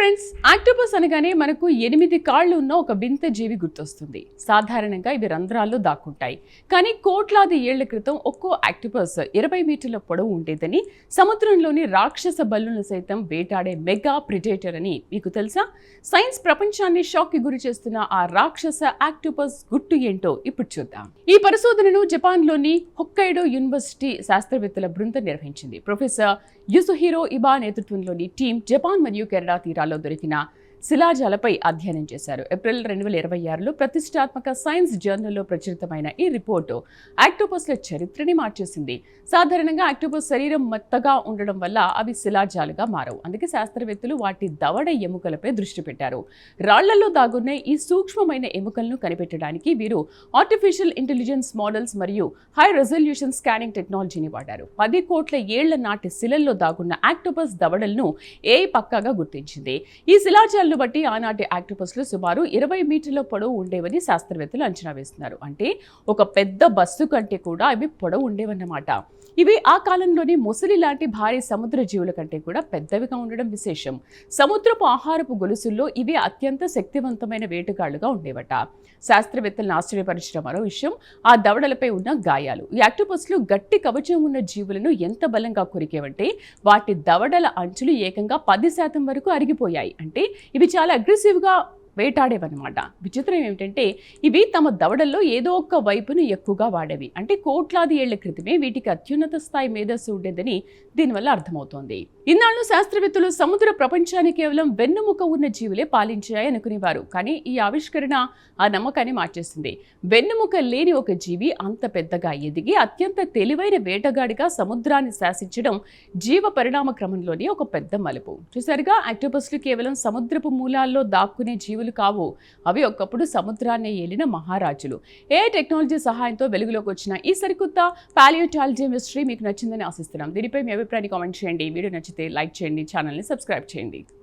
Friends, octopus అనగానే మనకు 8 కాళ్ళు ఉన్న ఒక వింత జీవి గుర్తొస్తుంది. సాధారణంగా ఇవి రంధ్రాల్లో దాక్కుంటాయి. కానీ కోట్లాది ఏళ్ల క్రితం ఒక్కో ఆక్టోపస్ 20 మీటర్ల పొడవు ఉండేదని, సముద్రంలోని రాక్షస బల్లులను సైతం వేటాడే మెగా ప్రిడేటర్ అని మీకు తెలుసా? సైన్స్ ప్రపంచాన్ని షాక్ కి గురి చేస్తున్న ఆ రాక్షస ఆక్టోపస్ గుట్టు ఏంటో ఇప్పుడు చూద్దాం. ఈ పరిశోధనను జపాన్లోని హొక్కైడో యూనివర్సిటీ శాస్త్రవేత్తల బృందం నిర్వహించింది. ప్రొఫెసర్ యుసుహిరో ఇబా నేతృత్వంలోని టీం జపాన్ మరియు కెనడా తీరాల్లో దొరికిన శిలాజాలపై అధ్యయనం చేశారు. ఏప్రిల్ 2026లో ప్రతిష్టాత్మక సైన్స్ జర్నల్లో ప్రచురితమైన ఈ రిపోర్టు ఆక్టోపస్ల చరిత్రని మార్చేసింది. సాధారణంగా ఆక్టోపస్ శరీరం మెత్తగా ఉండడం వల్ల అవి శిలాజాలుగా మారవు. అందుకే శాస్త్రవేత్తలు వాటి దవడ ఎముకలపై దృష్టి పెట్టారు. రాళ్లలో దాగున్న ఈ సూక్ష్మమైన ఎముకలను కనిపెట్టడానికి వీరు ఆర్టిఫిషియల్ ఇంటెలిజెన్స్ మోడల్స్ మరియు హై రెజల్యూషన్ స్కానింగ్ టెక్నాలజీని వాడారు. 10 కోట్ల ఏళ్ల నాటి శిలల్లో దాగున్న ఆక్టోపస్ దవడలను AI పక్కాగా గుర్తించింది. ఈ శిలాజాలను బట్టి ఆనాటి ఆక్టోపస్లు సుమారు 20 మీటర్ల పొడవు ఉండేవని శాస్త్రవేత్తలు అంచనా వేస్తున్నారు. అంటే ఒక పెద్ద బస్సు కంటే కూడా ఇవి పొడవు ఉండేవన్నమాట. ఇవి ఆ కాలంలోని మొసలి లాంటి భారీ సముద్ర జీవుల కంటే కూడా పెద్దవిగా ఉండడం విశేషం. సముద్రపు ఆహారపు గొలుసుల్లో ఇవి అత్యంత శక్తివంతమైన వేటగాళ్లుగా ఉండేవట. శాస్త్రవేత్తలను ఆశ్చర్యపరిచిన మరో విషయం ఆ దవడలపై ఉన్న గాయాలు. ఈ ఆక్టోపస్లు గట్టి కవచం ఉన్న జీవులను ఎంత బలంగా కొరికేవంటే వాటి దవడల అంచులు ఏకంగా 10% వరకు అరిగిపోయాయి. అంటే ఇవి చాలా అగ్రెసివ్గా వేటాడేవన్నమాట. విచిత్రం ఏమిటంటే ఇవి తమ దవడల్లో ఏదో ఒక వైపును ఎక్కువగా వాడేవి. అంటే కోట్లాది ఏళ్ల క్రితమే వీటికి అత్యున్నత స్థాయి మేధస్సు ఉండేదని దీనివల్ల అర్థమవుతోంది. ఇన్నాళ్ళు శాస్త్రవేత్తలు సముద్ర ప్రపంచాన్ని కేవలం వెన్నుముక ఉన్న జీవులే పాలించాయి అనుకునేవారు. కానీ ఈ ఆవిష్కరణ ఆ నమ్మకాన్ని మార్చేసింది. వెన్నుముక లేని ఒక జీవి అంత పెద్దగా ఎదిగి అత్యంత తెలివైన వేటగాడిగా సముద్రాన్ని శాసించడం జీవ పరిణామ క్రమంలోని ఒక పెద్ద మలుపు. చూసారుగా, ఆక్టోపస్లు కేవలం సముద్రపు మూలాల్లో దాక్కునే జీవులు కావు. అవి ఒకప్పుడు సముద్రాన్ని ఏలిన మహారాజులు. AI టెక్నాలజీ సహాయంతో వెలుగులోకి వచ్చిన ఈ సరికొత్త పాలియోటాలజీ మిస్టరీ మీకు నచ్చిందని ఆశిస్తున్నాం. దీనిపై మీ అభిప్రాయాన్ని కామెంట్ చేయండి. వీడియో నచ్చితే లైక్ చేయండి, ఛానల్ని సబ్స్క్రైబ్ చేయండి.